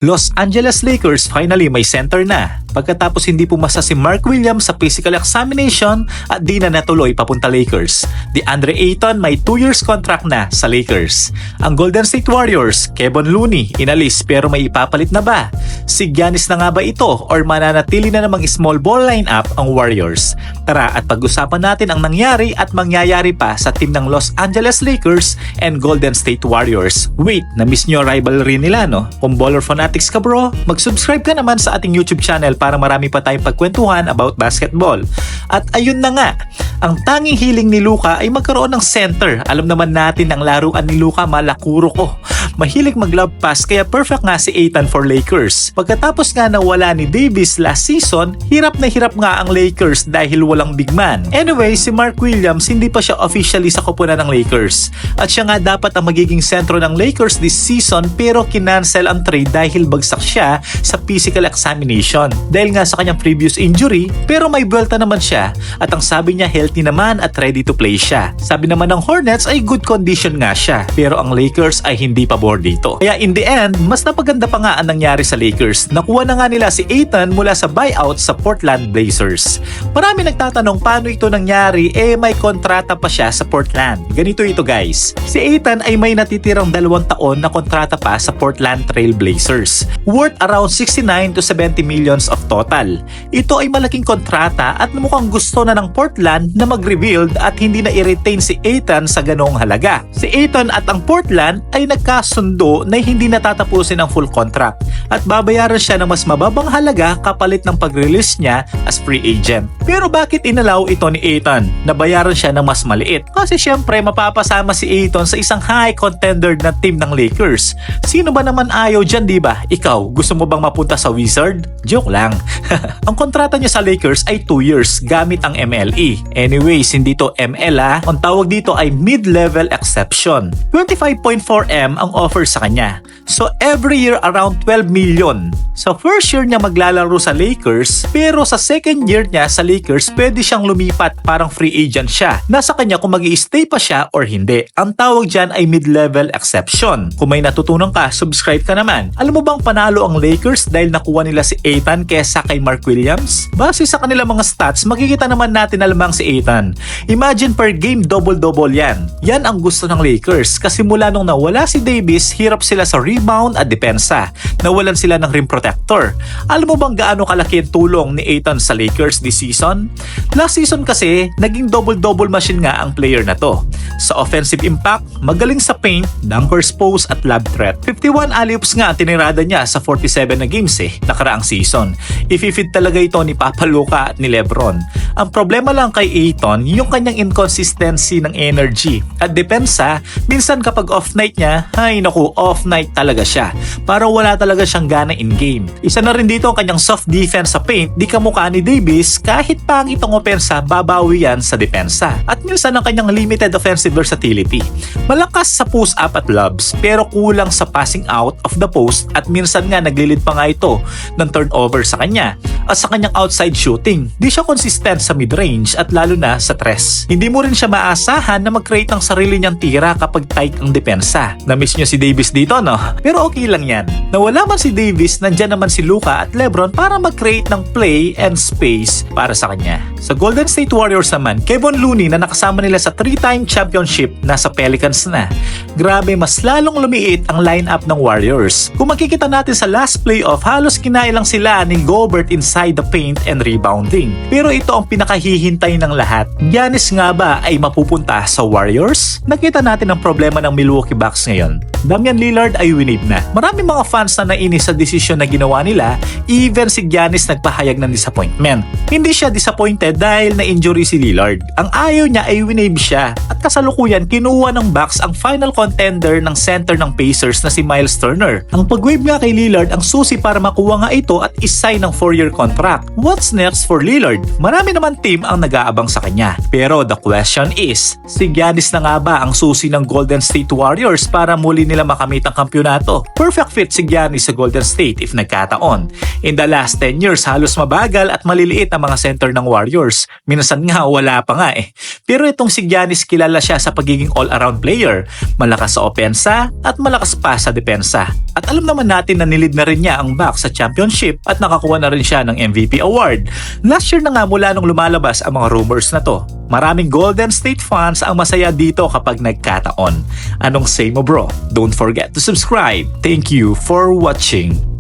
Los Angeles Lakers finally may center na pagkatapos hindi pumasa si Mark Williams sa physical examination at di na natuloy papunta Lakers. DeAndre Ayton may 2 years contract na sa Lakers. Ang Golden State Warriors, Kevon Looney, inalis pero may ipapalit na ba? Si Giannis na nga ba ito or mananatili na namang small ball lineup ang Warriors? Tara at pag-usapan natin ang nangyari at mangyayari pa sa team ng Los Angeles Lakers and Golden State Warriors. Wait, na-miss nyo rivalry nila no? Kung baller fanatics ka bro, mag-subscribe ka naman sa ating YouTube channel para marami pa tayong pagkwentuhan about basketball. At ayun na nga, ang tanging hiling ni Luka ay magkaroon ng center. Alam naman natin ang laruan ni Luka malakuro ko. Mahilig mag-love pass kaya perfect nga si Ayton for Lakers. Pagkatapos nga nawala ni Davis last season, hirap na hirap nga ang Lakers dahil walang big man. Anyway, si Mark Williams hindi pa siya officially sa koponan ng Lakers. At siya nga dapat ang magiging sentro ng Lakers this season pero kinancel ang trade dahil bagsak siya sa physical examination. Dahil nga sa kanyang previous injury, pero may buwelta naman siya at ang sabi niya healthy naman at ready to play siya. Sabi naman ng Hornets ay good condition nga siya pero ang Lakers ay hindi pabor dito. Kaya in the end, mas napaganda pa nga ang nangyari sa Lakers. Nakuha na nga nila si Ayton mula sa buyout sa Portland Blazers. Marami nagtatanong paano ito nangyari may kontrata pa siya sa Portland. Ganito ito guys. Si Ayton ay may natitirang 2 taon na kontrata pa sa Portland Trail Blazers. Worth around 69 to 70 millions of total. Ito ay malaking kontrata at mukhang gusto na ng Portland na mag-rebuild at hindi na i-retain si Ayton sa ganong halaga. Si Ayton at ang Portland ay nagkasundo na hindi natatapusin ang full contract at babayaran siya ng mas mababang halaga kapalit ng pag-release niya as free agent. Pero bakit inalaw ito ni Ayton na bayaran siya ng mas maliit? Kasi syempre mapapasama si Ayton sa isang high contender na team ng Lakers. Sino ba naman ayaw dyan, diba? Ikaw, gusto mo bang mapunta sa Wizard? Joke lang. Ang kontrata niya sa Lakers ay 2 years gamit ang MLE. Anyways, hindi to ML Ang tawag dito ay mid-level exception. 25.4M ang offer sa kanya. So every year around 12 million. Sa first year niya maglalaro sa Lakers, pero sa second year niya sa Lakers, pwede siyang lumipat, parang free agent siya. Nasa kanya kung mag-i-stay pa siya or hindi. Ang tawag dyan ay mid-level exception. Kung may natutunan ka, subscribe ka naman. Alam mo bang panalo ang Lakers dahil nakuha nila si Ayton kesa kay Mark Williams? Base sa kanilang mga stats, makikita naman natin na lamang si Ayton. Imagine per game double-double yan. Yan ang gusto ng Lakers kasi mula nung nawala si Davis, hirap sila sa rebound at depensa. Nawalan sila ng rim protector. Alam mo bang gaano kalaki ang tulong ni Ayton sa Lakers this season? Last season kasi, naging double-double machine nga ang player na to. Sa offensive impact, magaling sa paint, dunkers post at lob threat. 51 alley-oops nga ang tinirada niya sa 47 na games nakaraang season. Ifi-feed talaga ito ni Papa Luka at ni Lebron. Ang problema lang kay Ayton, yung kanyang inconsistency ng energy. At depensa, minsan kapag off night niya, ay naku, off night talaga siya. Parang wala talaga siyang gana in game. Isa na rin dito ang kanyang soft defense sa paint, di kamukha ni Davis, kahit pangit ang opensa, babawi yan sa depensa. At minsan ang kanyang limited offensive versatility. Malakas sa push-up at lobs, pero kulang sa passing out of the post at minsan nga naglilid pa nga ito ng turnover sa kanya. At sa kanyang outside shooting, di siya consistent sa mid-range at lalo na sa tres. Hindi mo rin siya maasahan na mag-create ng sarili niyang tira kapag tight ang depensa. Na-miss niyo si Davis dito, no? Pero okay lang yan. Nawala man si Davis, nandyan naman si Luka at Lebron para mag-create ng play and space para sa kanya. Sa Golden State Warriors naman, Kevon Looney na nakasama nila sa 3-time championship nasa Pelicans na. Grabe, mas lalong lumiit ang lineup ng Warriors. Kung makikita natin sa last playoff, halos kinailang sila ni Gobert inside the paint and rebounding. Pero ito ang pinakahihintay ng lahat. Giannis nga ba ay mapupunta sa Warriors? Nakita natin ang problema ng Milwaukee Bucks ngayon. Damian Lillard ay winib na. Marami mga fans na nainis sa desisyon na ginawa nila, even si Giannis nagpahayag ng disappointment. Hindi siya disappointed dahil na-injury si Lillard. Ang ayaw niya ay winib siya at kasalukuyan kinuha ng Bucks ang final contender ng center ng Pacers na si Miles Turner. Ang pag-wave nga kay Lillard ang susi para makuha nga ito at is-sign ng 4-year contract. What's next for Lillard? Marami naman team ang nag-aabang sa kanya. Pero the question is, si Giannis na nga ba ang susi ng Golden State Warriors para muli nila makamit ang kampyonato? Perfect fit si Giannis sa Golden State if nagkataon. In the last 10 years, halos mabagal at maliliit ang mga center ng Warriors. Minsan nga wala pa nga Pero itong si Giannis kilala kilala siya sa pagiging all-around player, malakas sa opensa at malakas pa sa depensa. At alam naman natin na nilid na rin niya ang Bucks sa championship at nakakuha na rin siya ng MVP award. Last year na nga mula nung lumalabas ang mga rumors na to. Maraming Golden State fans ang masaya dito kapag nagkataon. Anong say mo bro? Don't forget to subscribe. Thank you for watching.